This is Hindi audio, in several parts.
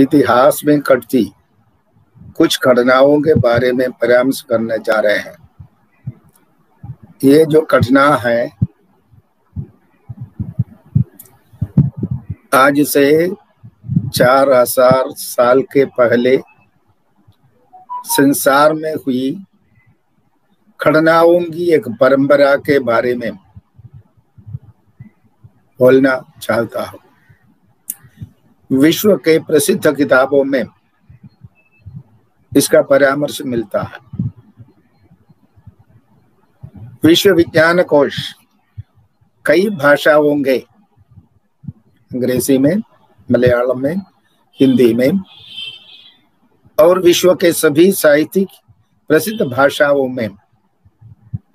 इतिहास में घटती कुछ घटनाओं के बारे में परामर्श करने जा रहे हैं। ये जो घटना है आज से 4000 साल के पहले संसार में हुई घटनाओं की एक परंपरा के बारे में बोलना चाहता हूँ। विश्व के प्रसिद्ध किताबों में इसका परामर्श मिलता है। विश्व विज्ञान कोश कई भाषाओं के, अंग्रेजी में, मलयालम में, हिंदी में और विश्व के सभी साहित्यिक प्रसिद्ध भाषाओं में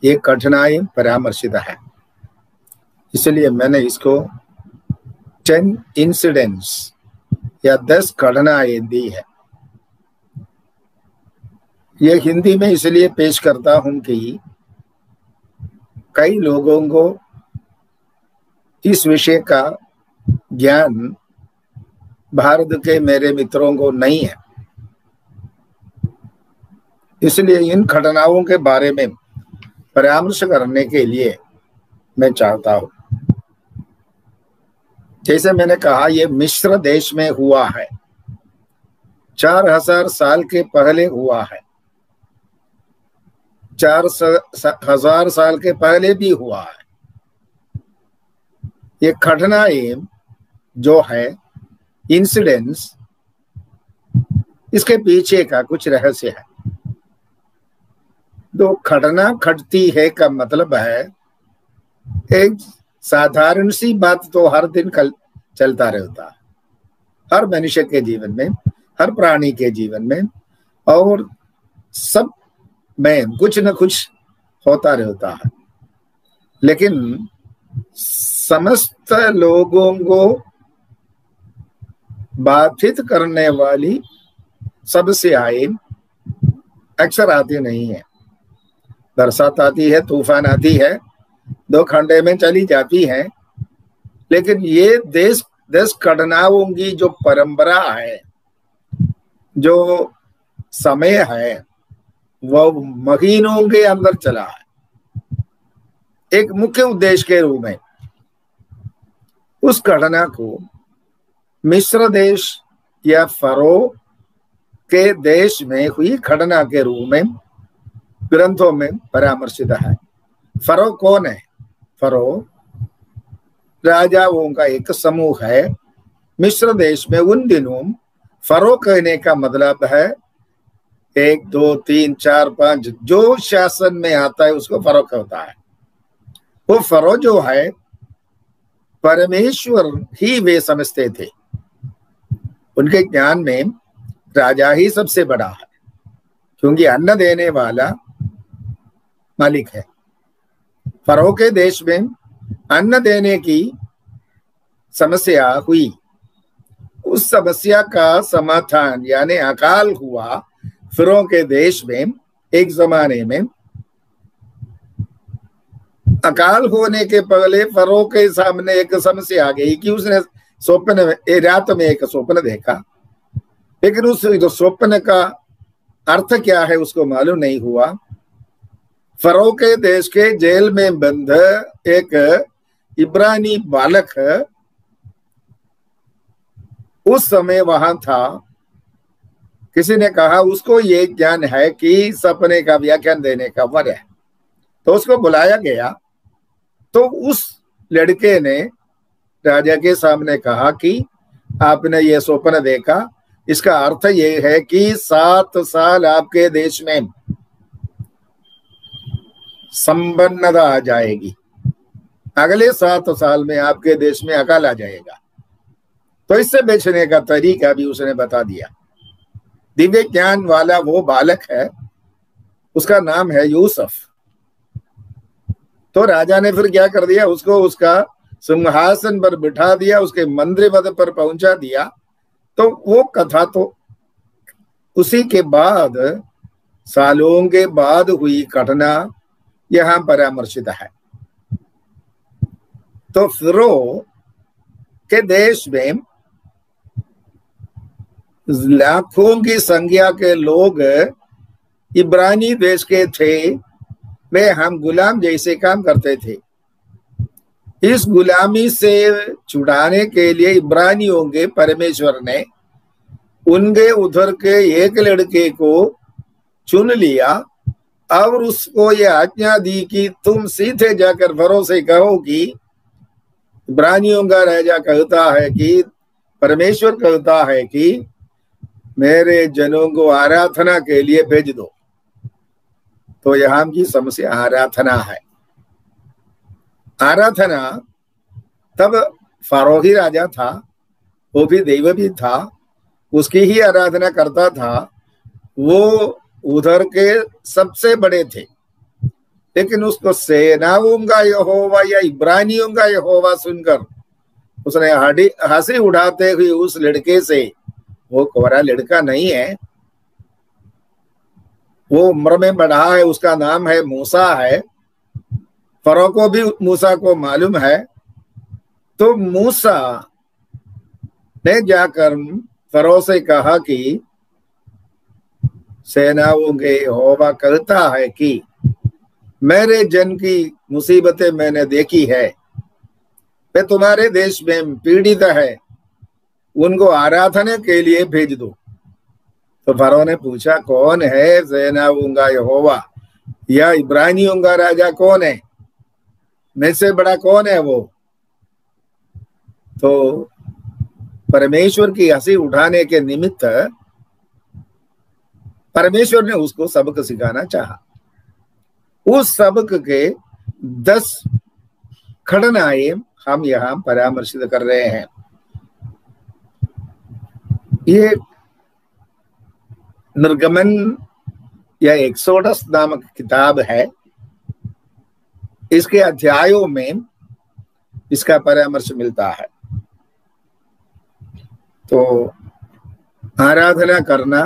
ये घटनाएं परामर्शित है। इसलिए मैंने इसको 10 इंसिडेंट्स या 10 घटनाएं दी है। ये हिंदी में इसलिए पेश करता हूं कि कई लोगों को इस विषय का ज्ञान भारत के मेरे मित्रों को नहीं है। इसलिए इन घटनाओं के बारे में परामर्श करने के लिए मैं चाहता हूं। जैसे मैंने कहा, यह मिस्र देश में हुआ है, 4000 साल के पहले हुआ है, 4000 साल के पहले भी हुआ है। ये घटनाएं जो है, इंसिडेंट्स, इसके पीछे का कुछ रहस्य है। तो घटना घटती है का मतलब है एक साधारण सी बात तो हर दिन चलता रहता है, हर मनुष्य के जीवन में, हर प्राणी के जीवन में, और सब में कुछ न कुछ होता रहता है। लेकिन समस्त लोगों को बाधित करने वाली समस्याएं अक्सर आती नहीं है। बरसात आती है, तूफान आती है, 2 घंटे में चली जाती है। लेकिन ये 10 घटनाओं की जो परंपरा है, जो समय है, वो महीनों के अंदर चला है। एक मुख्य उद्देश्य के रूप में उस घटना को मिस्र देश या फरो के देश में हुई घटना के रूप में ग्रंथों में परामर्शित है। फरो कौन है? फरो राजाओं का एक समूह है मिस्र देश में। उन दिनों फरो कहने का मतलब है 1, 2, 3, 4, 5 जो शासन में आता है उसको फरो कहता है। वो फरो जो है परमेश्वर ही वे समझते थे। उनके ज्ञान में राजा ही सबसे बड़ा है, क्योंकि अन्न देने वाला मालिक है। फरो के देश में अन्न देने की समस्या हुई। उस समस्या का समाधान यानी अकाल हुआ फरो के देश में। एक जमाने में अकाल होने के पहले फरो के सामने एक समस्या आ गई कि उसने स्वप्न में, रात में एक स्वप्न देखा, लेकिन उस स्वप्न का अर्थ क्या है उसको मालूम नहीं हुआ। फरो के देश के जेल में बंद एक इब्रानी बालक उस समय वहां था। किसी ने कहा उसको ये ज्ञान है कि सपने का व्याख्यान देने का वर है, तो उसको बुलाया गया। तो उस लड़के ने राजा के सामने कहा कि आपने ये स्वप्न देखा, इसका अर्थ ये है कि 7 साल आपके देश में संपन्नता आ जाएगी, अगले 7 साल में आपके देश में अकाल आ जाएगा। तो इससे बचने का तरीका भी उसने बता दिया। दिव्य ज्ञान वाला वो बालक है, उसका नाम है यूसुफ। तो राजा ने फिर क्या कर दिया, उसको उसका सिंहासन पर बिठा दिया, उसके मंदिर पद पर पहुंचा दिया। तो वो कथा तो उसी के बाद सालों के बाद हुई घटना यहां परामर्शित है। तो फिरो के देश में लाखों की संख्या के लोग इब्रानी देश के थे, वे हम गुलाम जैसे काम करते थे। इस गुलामी से छुड़ाने के लिए इब्रानियों के परमेश्वर ने उनके उधर के एक लड़के को चुन लिया और उसको ये आज्ञा दी कि तुम सीधे जाकर फरो से कहो कि इब्रानियों का राजा कहता है कि परमेश्वर कहता है कि मेरे जनों को आराधना के लिए भेज दो। तो यहाँ की समस्या आराधना है। आराधना, तब फारोही राजा था, वो भी देव भी था, उसकी ही आराधना करता था। वो उधर के सबसे बड़े थे, लेकिन उसको सेनाओं का यहोवा या इब्रानियों का यहोवा सुनकर उसने हंसी उड़ाते हुए उस लड़के से, वो कोरा लड़का नहीं है, वो उम्र में बड़ा है, उसका नाम है मूसा है, फरो को भी मूसा को मालूम है। तो मूसा ने जाकर फरो से कहा कि सेनाओं के यहोवा कहता है कि मेरे जन की मुसीबतें मैंने देखी है, वे तुम्हारे देश में पीड़ित है, उनको आराधना के लिए भेज दो। तो फरो ने पूछा, कौन है सेनाओं का यहोवा या इब्रानियों का राजा कौन है, में से बड़ा कौन है वो? तो परमेश्वर की हंसी उठाने के निमित्त परमेश्वर ने उसको सबक सिखाना चाहा। उस सबक के 10 घटनाएं हम यहाँ परामर्शित कर रहे हैं। ये निर्गमन या एक्सोडस नामक किताब है, इसके अध्यायों में इसका परामर्श मिलता है। तो आराधना करना,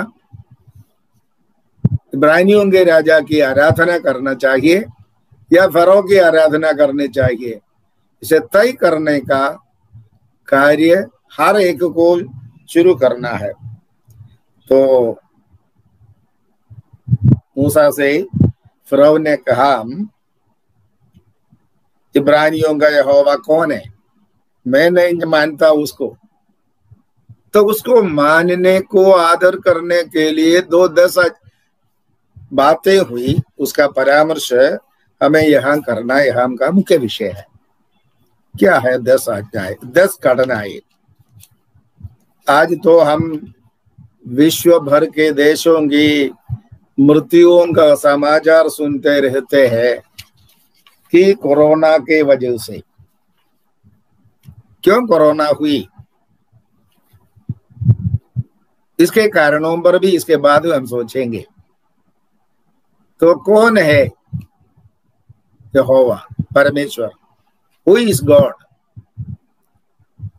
इब्रानियों के राजा की आराधना करना चाहिए या फरो की आराधना करनी चाहिए, इसे तय करने का कार्य हर एक को शुरू करना है। तो मूसा से फरो ने कहा, इब्रानियों का यहोवा कौन है? मैं नहीं मानता उसको। तो उसको मानने को, आदर करने के लिए 10 बातें हुई, उसका परामर्श हमें यहाँ करना यहाँ का मुख्य विषय है। क्या है 10 आज्ञाएं, 10 घटनाएं। आज तो हम विश्व भर के देशों की मृत्युओं का समाचार सुनते रहते हैं कि कोरोना के वजह से। क्यों कोरोना हुई, इसके कारणों पर भी इसके बाद हम सोचेंगे। तो कौन है यहोवा, परमेश्वर? Who is God?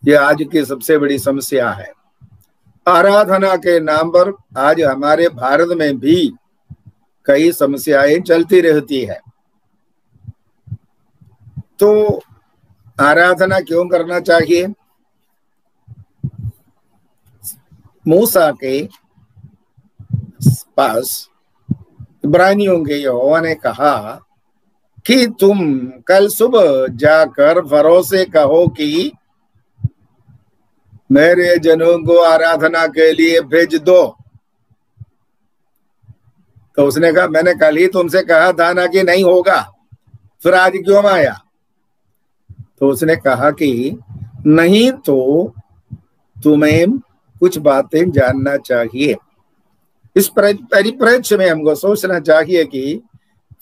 यह आज की सबसे बड़ी समस्या है। आराधना के नाम पर आज हमारे भारत में भी कई समस्याएं चलती रहती है। तो आराधना क्यों करना चाहिए? मूसा के पास इब्रानियों के यहोवा ने कहा कि तुम कल सुबह जाकर फरो से कहो कि मेरे जनों को आराधना के लिए भेज दो। तो उसने कहा, मैंने कल ही तुमसे कहा था ना कि नहीं होगा, फिर आज क्यों आया? तो उसने कहा कि नहीं, तो तुम्हें कुछ बातें जानना चाहिए। इस परिप्रेक्ष्य में हमको सोचना चाहिए कि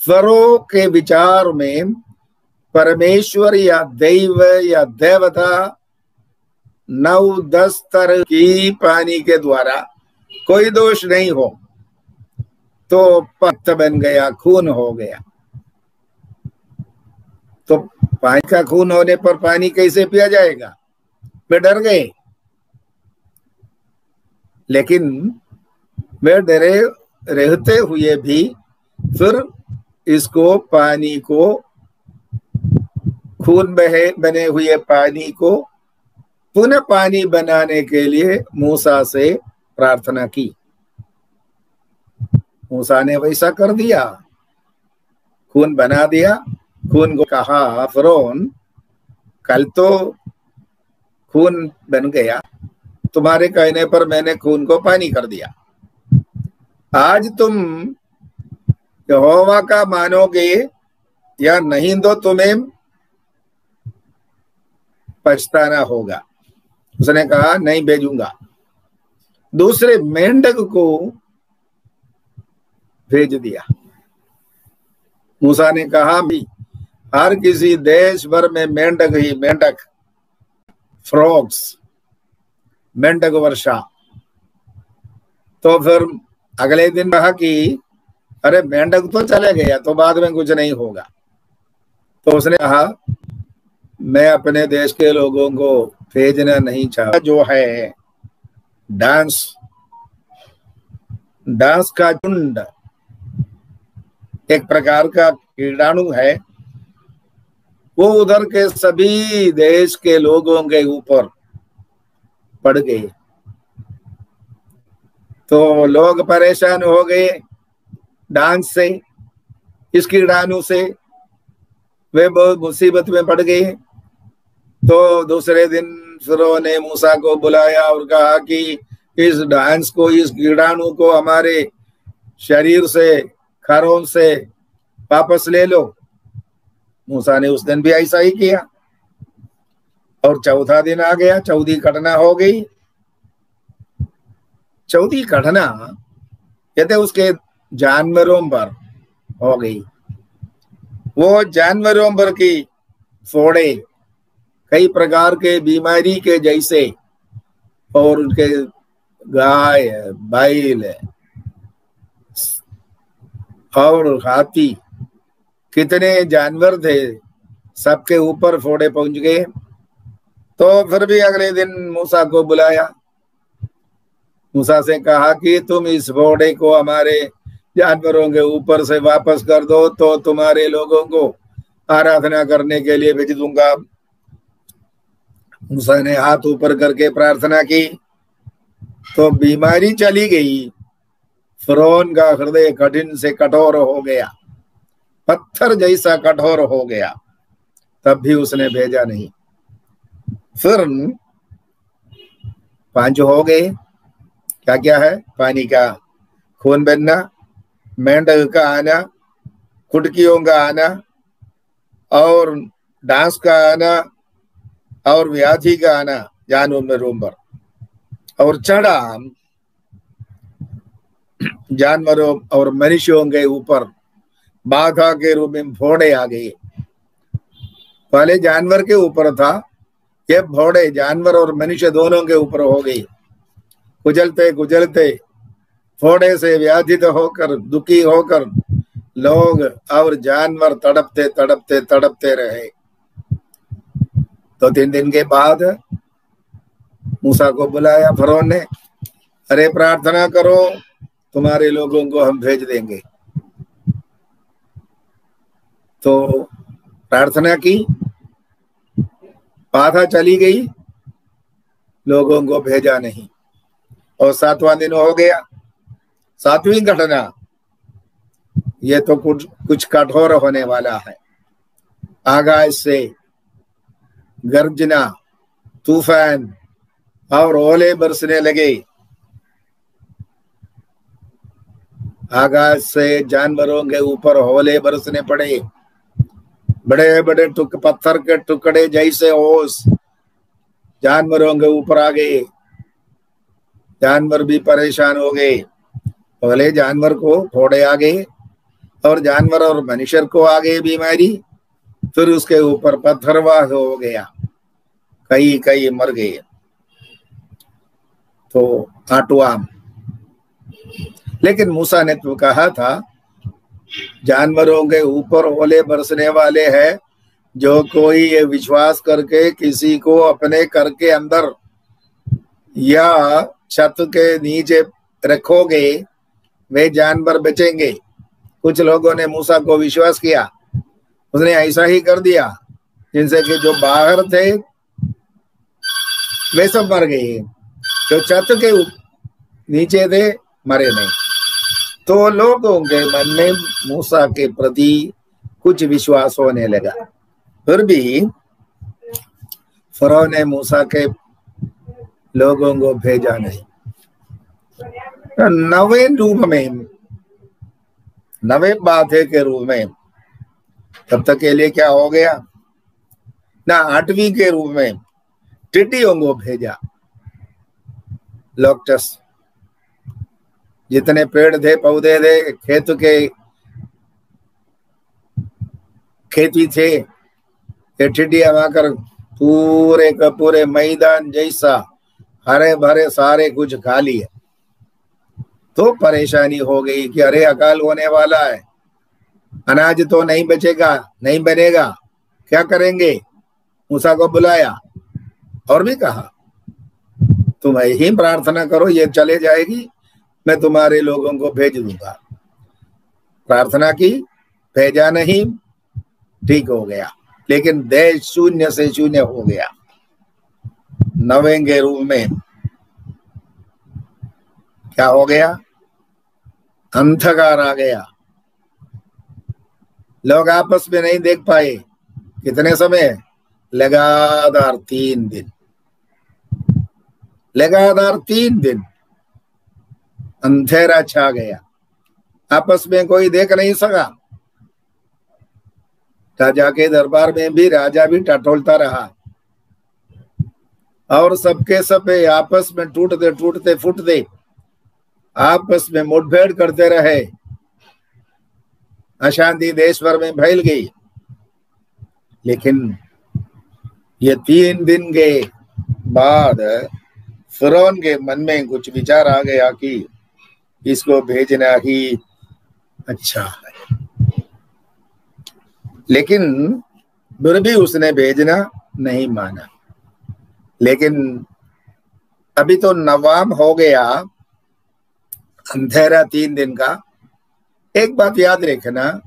फरो के विचार में परमेश्वर या दैव या देवता 9-10 तरह की पानी के द्वारा कोई दोष नहीं हो तो पत्त बन गया, खून हो गया। तो पानी का खून होने पर पानी कैसे पिया जाएगा? वे डर गए, लेकिन वे डरे रहते हुए भी फिर इसको, पानी को, खून बने हुए पानी को पुनः पानी बनाने के लिए मूसा से प्रार्थना की। मूसा ने वैसा कर दिया, खून बना दिया। खून को कहा फिरौन कल तो खून बन गया, तुम्हारे कहने पर मैंने खून को पानी कर दिया। आज तुम यहोवा का मानोगे या नहीं तो तुम्हें पछताना होगा। उसने कहा नहीं भेजूंगा। दूसरे मेंढक को भेज दिया। मूसा ने कहा भी हर किसी देश भर में मेंढक ही मेंढक, फ्रॉग्स, मेंढक वर्षा। तो फिर अगले दिन कहा कि अरे मेंढक तो चले गया तो बाद में कुछ नहीं होगा। तो उसने कहा मैं अपने देश के लोगों को भेजना नहीं चाहता। जो है डांस का झुंड, एक प्रकार का कीटाणु है, वो उधर के सभी देश के लोगों के ऊपर पड़ गए। तो लोग परेशान हो गए डांस से, इस कीटाणु से वे बहुत मुसीबत में पड़ गए। तो दूसरे दिन फिरौन ने मूसा को बुलाया और कहा कि इस डांस को, इस कीटाणु को हमारे शरीर से, खरों से वापस ले लो। मूसा ने उस दिन भी ऐसा ही किया और चौथा दिन आ गया, चौथी घटना हो गई। चौथी घटना कहते उसके जानवरों पर हो गई। वो जानवरों पर की फोड़े कई प्रकार के बीमारी के जैसे, और उनके गाय, बैल और हाथी, कितने जानवर थे, सबके ऊपर फोड़े पहुंच गए। तो फिर भी अगले दिन मूसा को बुलाया। मूसा से कहा कि तुम इस फोड़े को हमारे जानवरों के ऊपर से वापस कर दो तो तुम्हारे लोगों को आराधना करने के लिए भेज दूंगा। मूसा ने हाथ ऊपर करके प्रार्थना की तो बीमारी चली गई। फिरौन का हृदय कठिन से कठोर हो गया, पत्थर जैसा कठोर हो गया, तब भी उसने भेजा नहीं। फिर 5 हो गए। क्या क्या है? पानी का खून बनना, मेंढक का आना, कुटकियों का आना, और डांस का आना, और व्याधि का आना जानवरों पर, और चढ़ा जानवरों और मनुष्यों के ऊपर बाधा के रूप में फोड़े आ गए। पहले जानवर के ऊपर था, ये फोड़े जानवर और मनुष्य दोनों के ऊपर हो गई। कुचलते कुचलते फोड़े से व्याधित होकर, दुखी होकर लोग और जानवर तड़पते तड़पते तड़पते रहे। तो 3 दिन के बाद मूसा को बुलाया फिरौन ने, अरे प्रार्थना करो, तुम्हारे लोगों को हम भेज देंगे। तो प्रार्थना की, बाधा चली गई, लोगों को भेजा नहीं। और 7वां दिन हो गया। 7वीं घटना, ये तो कुछ कठोर होने वाला है। आकाश से गर्जना, तूफान और ओले बरसने लगे। आकाश से जानवरों के ऊपर ओले बरसने पड़े। बड़े बड़े पत्थर के टुकड़े जैसे ओस जानवरों के ऊपर आ गए। जानवर भी परेशान हो गए। पहले जानवर को फोड़े आ गए और जानवर और मनुष्य को आ गई बीमारी। फिर उसके ऊपर पत्थरवाह हो गया, कई कई मर गए। तो 8वां, लेकिन मूसा ने तो कहा था जानवरों के ऊपर ओले बरसने वाले हैं, जो कोई ये विश्वास करके किसी को अपने घर के अंदर या छत के नीचे रखोगे वे जानवर बचेंगे। कुछ लोगों ने मूसा को विश्वास किया, उसने ऐसा ही कर दिया, जिनसे कि जो बाहर थे वे सब मर गए, जो छत के नीचे थे, मरे नहीं। तो लोगों के मन में मूसा के प्रति कुछ विश्वास होने लगा। फिर भी फरौन ने मूसा के लोगों को भेजा नहीं। नवे रूप में, नवे बाधे के रूप में तब तक के लिए क्या हो गया ना, 8वीं के रूप में टिड्डियों को भेजा। लोकटस, जितने पेड़ थे, पौधे थे, खेती थे, ये टिड्डियां आकर पूरे का पूरे मैदान जैसा हरे भरे सारे कुछ खा लिए। तो परेशानी हो गई कि अरे अकाल होने वाला है, अनाज तो नहीं बचेगा, नहीं बनेगा, क्या करेंगे। मूसा को बुलाया और भी कहा तुम ही प्रार्थना करो, ये चले जाएगी, मैं तुम्हारे लोगों को भेज दूंगा। प्रार्थना की, भेजा नहीं, ठीक हो गया। लेकिन देश शून्य से शून्य हो गया। नवें रूप में क्या हो गया, अंधकार आ गया। लोग आपस में नहीं देख पाए। कितने समय, लगातार 3 दिन, लगातार 3 दिन अंधेरा छा गया। आपस में कोई देख नहीं सका। राजा के दरबार में भी राजा भी टटोलता रहा और सबके सब आपस में टूटते टूटते फूटते आपस में मुठभेड़ करते रहे। अशांति देश भर में फैल गई। लेकिन ये 3 दिन के बाद फिरौन के मन में कुछ विचार आ गया कि इसको भेजना ही अच्छा है। लेकिन फिर भी उसने भेजना नहीं माना। लेकिन अभी तो नवाम हो गया, अंधेरा 3 दिन का। एक बात याद रखना,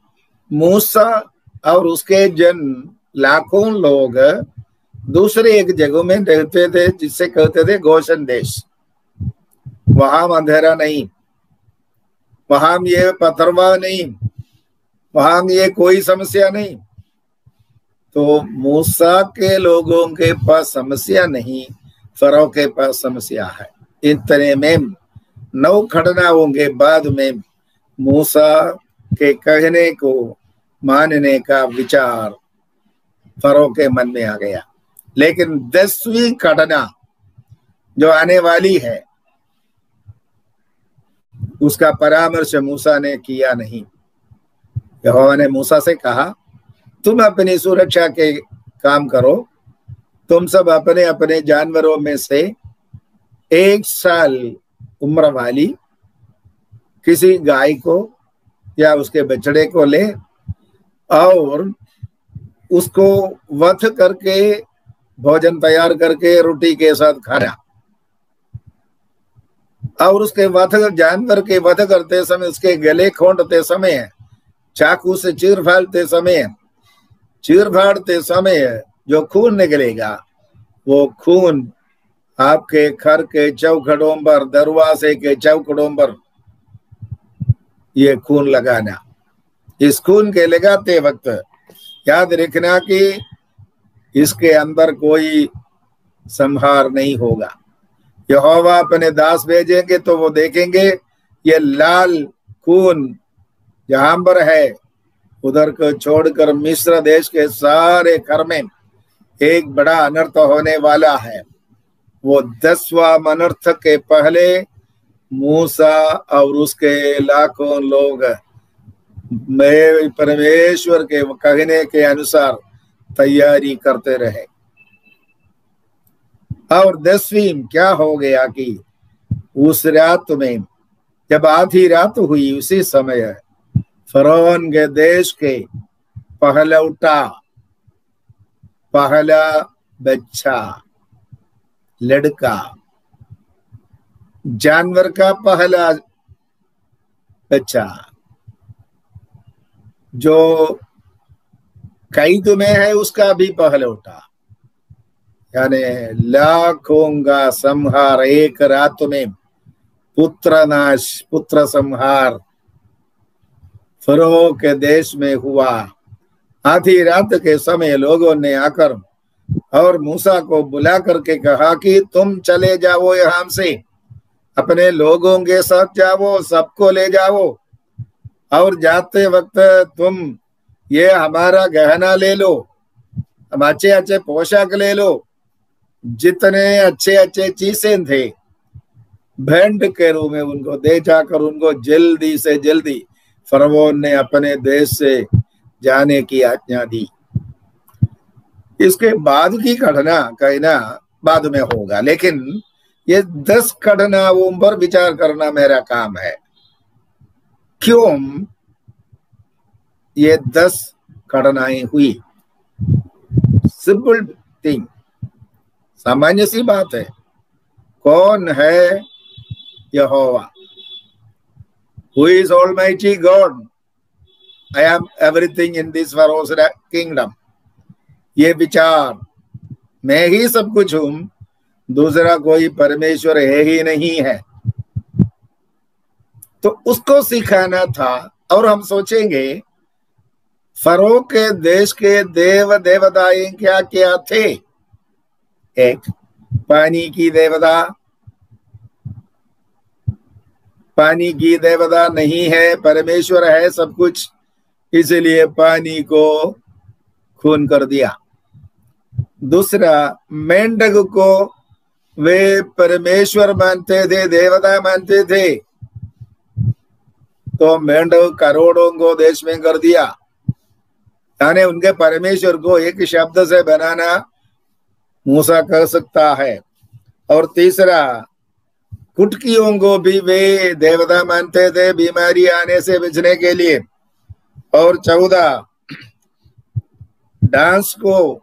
मूसा और उसके जन लाखों लोग दूसरे एक जगह में रहते थे जिससे कहते थे गोशन देश। वहां अंधेरा नहीं, वहां ये पथरवा नहीं, वहां ये कोई समस्या नहीं। तो मूसा के लोगों के पास समस्या नहीं, फरो के पास समस्या है। इतने में 9 घटनाओं के बाद में मूसा के कहने को मानने का विचार फरो के मन में आ गया। लेकिन 10वीं घटना जो आने वाली है उसका परामर्श मूसा ने किया नहीं। यहोवा ने मूसा से कहा तुम अपनी सुरक्षा के काम करो, तुम सब अपने अपने जानवरों में से 1 साल उम्र वाली किसी गाय को या उसके बछड़े को ले और उसको वध करके भोजन तैयार करके रोटी के साथ खाना। और उसके वध, जानवर के वध करते समय उसके गले खोंटते समय, चाकू से चीर फाड़ते समय जो खून निकलेगा, वो खून आपके घर के चौखटों पर, दरवाजे के चौखटों पर ये खून लगाना। इस खून के लगाते वक्त याद रखना कि इसके अंदर कोई संहार नहीं होगा। यहोवा अपने दास भेजेंगे तो वो देखेंगे ये लाल खून जहां पर है उधर को छोड़कर मिस्र देश के सारे घर में एक बड़ा अनर्थ होने वाला है। वो 10वां अनर्थ के पहले मूसा और उसके लाखों लोग मैं परमेश्वर के कहने के अनुसार तैयारी करते रहे। और 10वीं क्या हो गया कि उस रात में जब आधी रात हुई उसी समय फरौन के देश के पहला बच्चा, लड़का, जानवर का पहला बच्चा जो कैद में है उसका भी पहलौठा, यानी लाखों का संहार एक रात में पुत्र नाश, पुत्र संहार फरो के देश में हुआ। आधी रात के समय लोगों ने आकर और मूसा को बुला करके कहा कि तुम चले जाओ, यहाँ से अपने लोगों के साथ जाओ, सबको ले जाओ, और जाते वक्त तुम ये हमारा गहना ले लो, हम अच्छे अच्छे पोशाक ले लो, जितने अच्छे अच्छे चीजें थे भेंट के रूप में उनको दे जाकर उनको जल्दी से जल्दी फरौन ने अपने देश से जाने की आज्ञा दी। इसके बाद की घटना कहना बाद में होगा, लेकिन ये 10 घटनाओं पर विचार करना मेरा काम है। क्यों ये 10 घटनाएं हुई? सिंपल थिंग, सामान्य सी बात है। कौन है यहोवा? Who is Almighty God? I am everything in this Pharaoh's kingdom. ये विचार, मैं ही सब कुछ हूं, दूसरा कोई परमेश्वर है ही नहीं है, तो उसको सिखाना था। और हम सोचेंगे फरो के देश के देव देवताएं क्या क्या थे? एक पानी की देवता, पानी की देवता नहीं है, परमेश्वर है सब कुछ, इसलिए पानी को खून कर दिया। दूसरा, मेंढक को वे परमेश्वर मानते थे, देवता मानते थे, तो मेंढक करोड़ों को देश में कर दिया। यानी उनके परमेश्वर को एक शब्द से बनाना मूसा कर सकता है। और तीसरा, कुटकियों को भी वे देवता मानते थे बीमारी आने से बचने के लिए। और 14, डांस को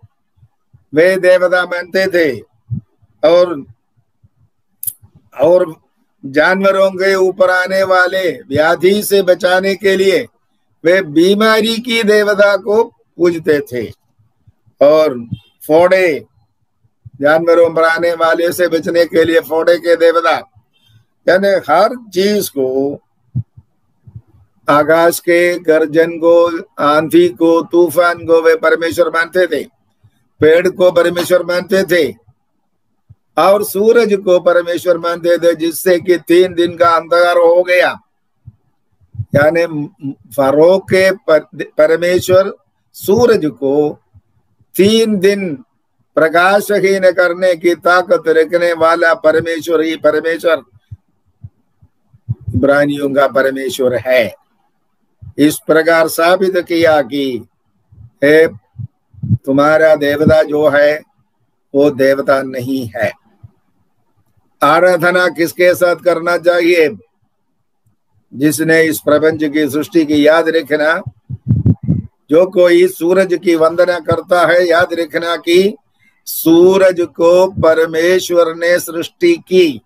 वे देवता मानते थे। और जानवरों के ऊपर आने वाले व्याधि से बचाने के लिए वे बीमारी की देवता को पूजते थे। और फोड़े, जानवरों पर आने वाले से बचने के लिए फोड़े के देवता। यानी हर चीज को, आकाश के गर्जन को, आंधी को, तूफान को वे परमेश्वर मानते थे। पेड़ को परमेश्वर मानते थे और सूरज को परमेश्वर मानते थे, जिससे कि 3 दिन का अंधकार हो गया। यानी फरो के परमेश्वर सूरज को 3 दिन प्रकाशहीन करने की ताकत रखने वाला परमेश्वर ही परमेश्वर इब्रानियों का परमेश्वर है। इस प्रकार साबित किया कि हे, तुम्हारा देवता जो है वो देवता नहीं है। आराधना किसके साथ करना चाहिए? जिसने इस प्रपंच की सृष्टि की, याद रखना, जो कोई सूरज की वंदना करता है, याद रखना कि सूरज को परमेश्वर ने सृष्टि की।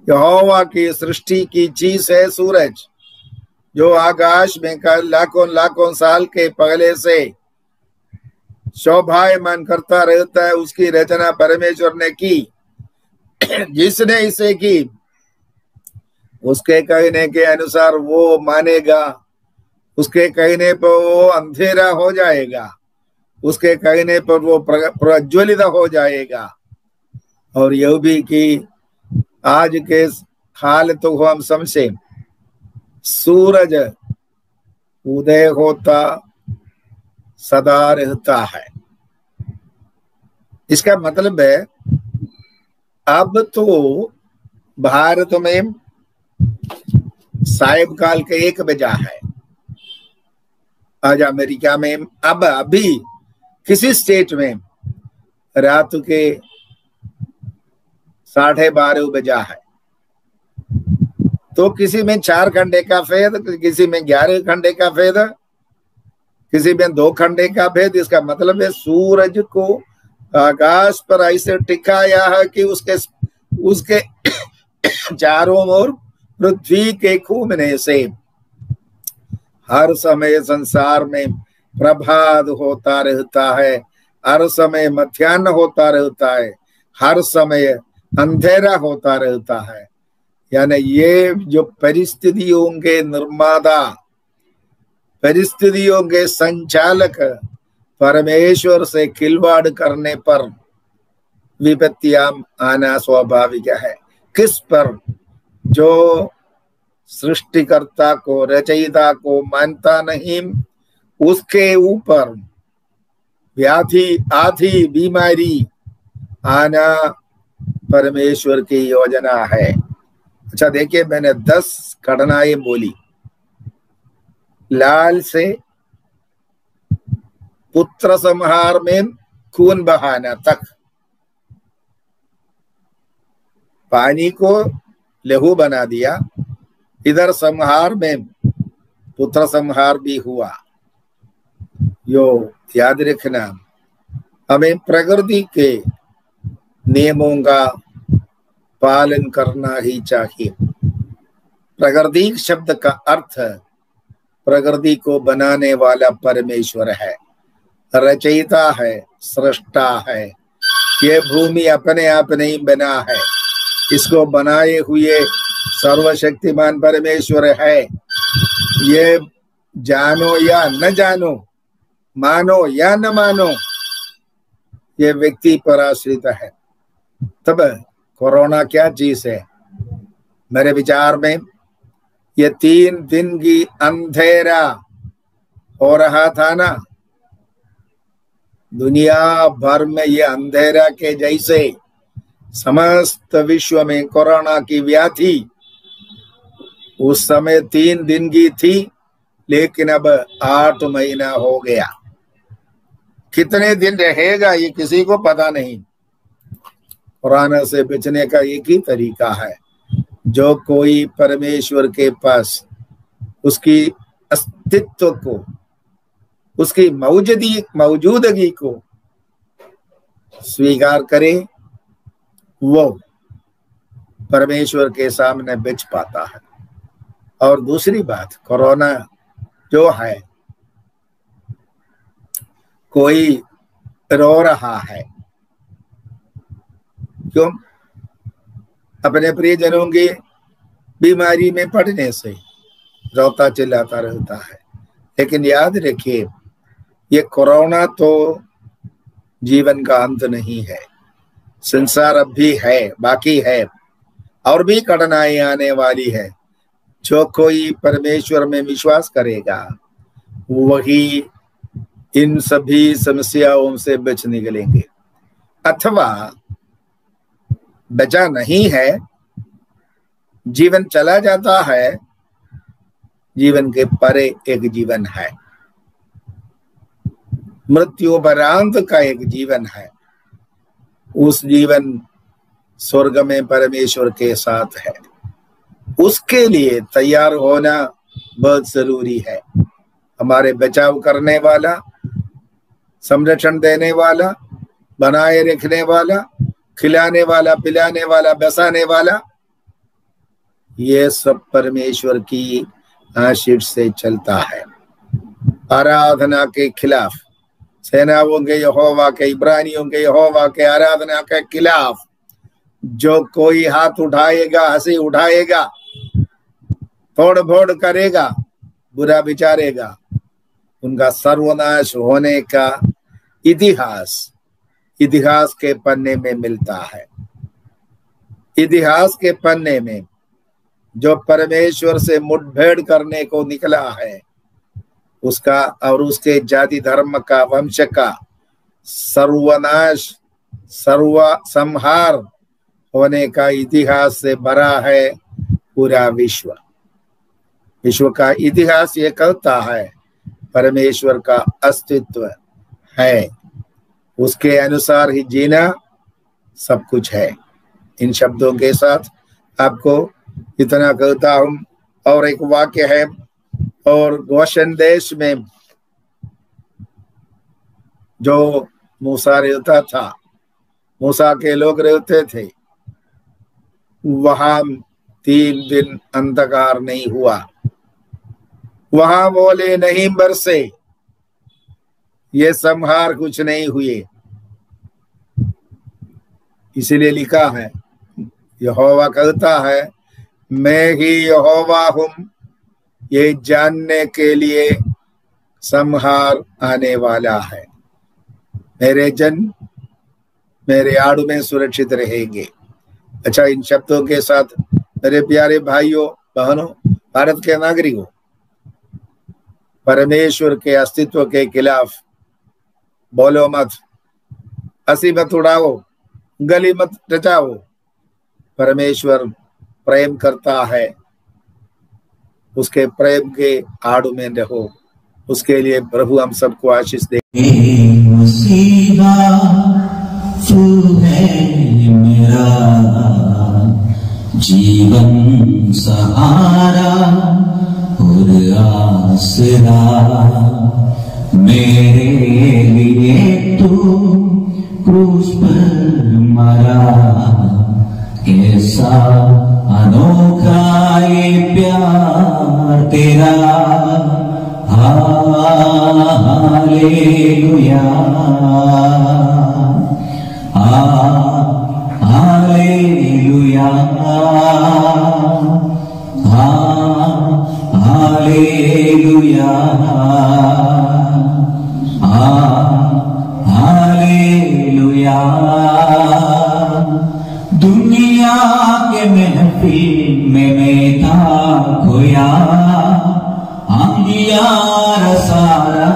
यहोवा की सृष्टि की चीज है सूरज, जो आकाश में लाखों लाखों साल के पहले से शोभायमान करता रहता है। उसकी रचना परमेश्वर ने की। जिसने इसे की, उसके कहने के अनुसार वो मानेगा, उसके कहने पर वो अंधेरा हो जाएगा, उसके कहने पर वो प्रज्वलित हो जाएगा। और यह भी कि आज के हाल तो हम समझे, सूरज उदय होता सदा रहता है। इसका मतलब है अब तो भारत में सायब काल के 1 बजा है। आज अमेरिका में अब अभी किसी स्टेट में रात के 12:30 बजा है। तो किसी में 4 घंटे का भेद, किसी में 11 घंटे का भेद, किसी में 2 घंटे का भेद। इसका मतलब है सूरज को आकाश पर ऐसे टिकाया है कि उसके चारों ओर पृथ्वी के घूमने से हर समय संसार में प्रभात होता रहता है, हर समय मध्याह्न होता रहता है, हर समय अंधेरा होता रहता है। यानी ये जो परिस्थितियों के निर्माता, परिस्थितियों के संचालक परमेश्वर से खिलवाड़ करने पर विपत्तियां आना स्वाभाविक है। किस पर? जो सृष्टिकर्ता को, रचयिता को मानता नहीं, उसके ऊपर व्याधि, आधी, बीमारी आना परमेश्वर की योजना है। अच्छा देखिए, मैंने 10 घटनाएं बोली। लाल से पुत्र संहार में खून बहाना तक, पानी को लहू बना दिया, इधर संहार में पुत्र संहार भी हुआ। यो याद रखना, हमें प्रकृति के नियमों का पालन करना ही चाहिए। प्रकृति शब्द का अर्थ प्रकृति को बनाने वाला परमेश्वर है, रचयिता है, सृष्टा है। ये भूमि अपने आप नहीं बना है, इसको बनाए हुए सर्वशक्तिमान परमेश्वर है। ये जानो या न जानो, मानो या न मानो, ये व्यक्ति पर आश्रित है। तब कोरोना क्या चीज है? मेरे विचार में ये 3 दिन की अंधेरा हो रहा था ना, दुनिया भर में ये अंधेरा के जैसे समस्त विश्व में कोरोना की व्याधि उस समय 3 दिन की थी, लेकिन अब 8 महीना हो गया। कितने दिन रहेगा ये किसी को पता नहीं। कोरोना से बचने का एक ही तरीका है, जो कोई परमेश्वर के पास उसकी अस्तित्व को, उसकी मौजूदगी को स्वीकार करे, वो परमेश्वर के सामने बच पाता है। और दूसरी बात, कोरोना जो है, कोई रो रहा है, क्यों? अपने प्रियजनों की बीमारी में पड़ने से रोता चिल्लाता रहता है। लेकिन याद रखिए, ये कोरोना तो जीवन का अंत नहीं है। संसार अब भी है, बाकी है, और भी कठिनाई आने वाली है। जो कोई परमेश्वर में विश्वास करेगा वही इन सभी समस्याओं से बच निकलेंगे। अथवा बचा नहीं है, जीवन चला जाता है, जीवन के परे एक जीवन है, मृत्युपरांत का एक जीवन है। उस जीवन स्वर्ग में परमेश्वर के साथ है। उसके लिए तैयार होना बहुत जरूरी है। हमारे बचाव करने वाला, संरक्षण देने वाला, बनाए रखने वाला, खिलाने वाला, पिलाने वाला, बसाने वाला, ये सब परमेश्वर की आशीष से चलता है। आराधना के खिलाफ, सेनाओं के यहोवा के, इब्रानियों के यहोवा के आराधना के खिलाफ जो कोई हाथ उठाएगा, हंसी उठाएगा, तोड़ फोड़ करेगा, बुरा विचारेगा, उनका सर्वनाश होने का इतिहास के पन्ने में मिलता है। इतिहास के पन्ने में जो परमेश्वर से मुठभेड़ करने को निकला है, उसका और उसके जाति धर्म का, वंश का सर्वनाश, संहार होने का इतिहास से भरा है पूरा विश्व। विश्व का इतिहास ये कहता है परमेश्वर का अस्तित्व है, उसके अनुसार ही जीना सब कुछ है। इन शब्दों के साथ आपको इतना कहता हूं। और एक वाक्य है, और गोशन देश में जो मूसा रहता था, मूसा के लोग रहते थे, वहां 3 दिन अंधकार नहीं हुआ, वहां बोले नहीं बरसे, ये संहार कुछ नहीं हुए। इसीलिए लिखा है यहोवा कहता है मैं ही यहोवा हूं, ये जानने के लिए संहार आने वाला है। मेरे जन मेरे आड़ में सुरक्षित रहेंगे। अच्छा, इन शब्दों के साथ मेरे प्यारे भाइयों बहनों, भारत के नागरिकों, परमेश्वर के अस्तित्व के खिलाफ बोलो मत, हंसी मत उड़ाओ, गली मत रचाओ। परमेश्वर प्रेम करता है, उसके प्रेम के आड़ में रहो। उसके लिए प्रभु हम सबको आशीष दे। तू है मेरा जीवन सहारा और आसरा, मेरे लिए तू क्रूस पर मरा, कैसा अनोखा ये प्यार तेरा। Hallelujah hallelujah hallelujah hallelujah. दुनिया के महफिल में मैं था खोया, अंधियार सारा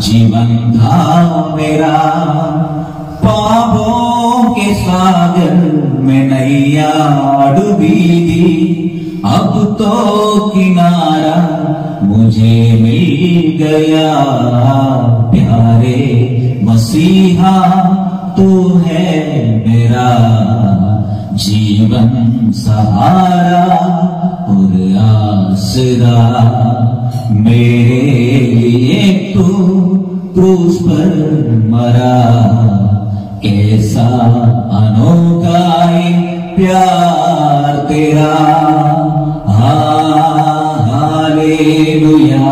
जीवन था मेरा, पापों के सागर में नैया डूबी थी, अब तो किनारा मुझे मिल गया। प्यारे मसीहा तू है मेरा जीवन सहारा और आसरा, मेरे लिए तू क्रूस पर मरा, कैसा अनोखा प्यार तेरा। Hallelujah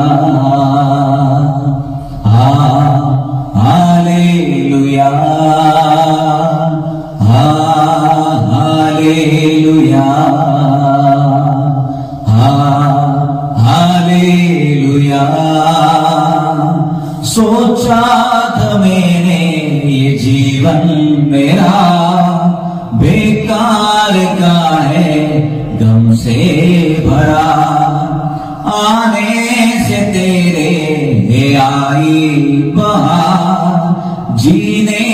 hallelujah hallelujah hallelujah. सोचा था मैंने ये जीवन मेरा बेकार का है, गम से भरा, आने से तेरे आई बहार, जीने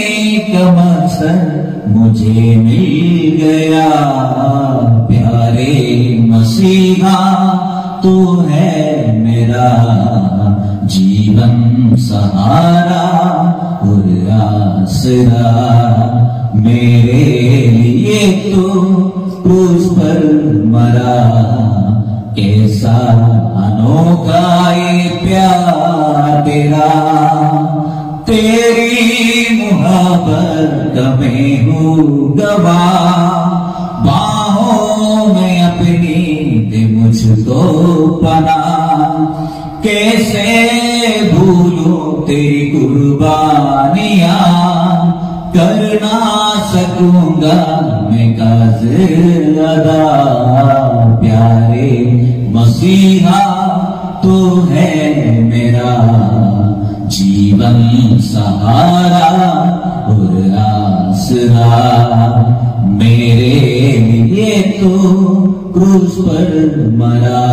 का मकसद मुझे मिल गया। प्यारे मसीहा तू है मेरा जीवन सहारा और आसरा, मेरे लिए तू क्रूस पर मरा, कैसा अनोखा ये प्यार तेरा। तेरी मुहब्बत का मैं हूँ गवाह, बाहों में अपनी दे मुझको पना, कैसे भूलूं तेरी कुर्बानियां, कर ना सकूंगा मैं काज़िर अदा। प्यारे मसीहा तू है मेरा जीवन सहारा और आसरा, मेरे लिए तू क्रूस पर मरा,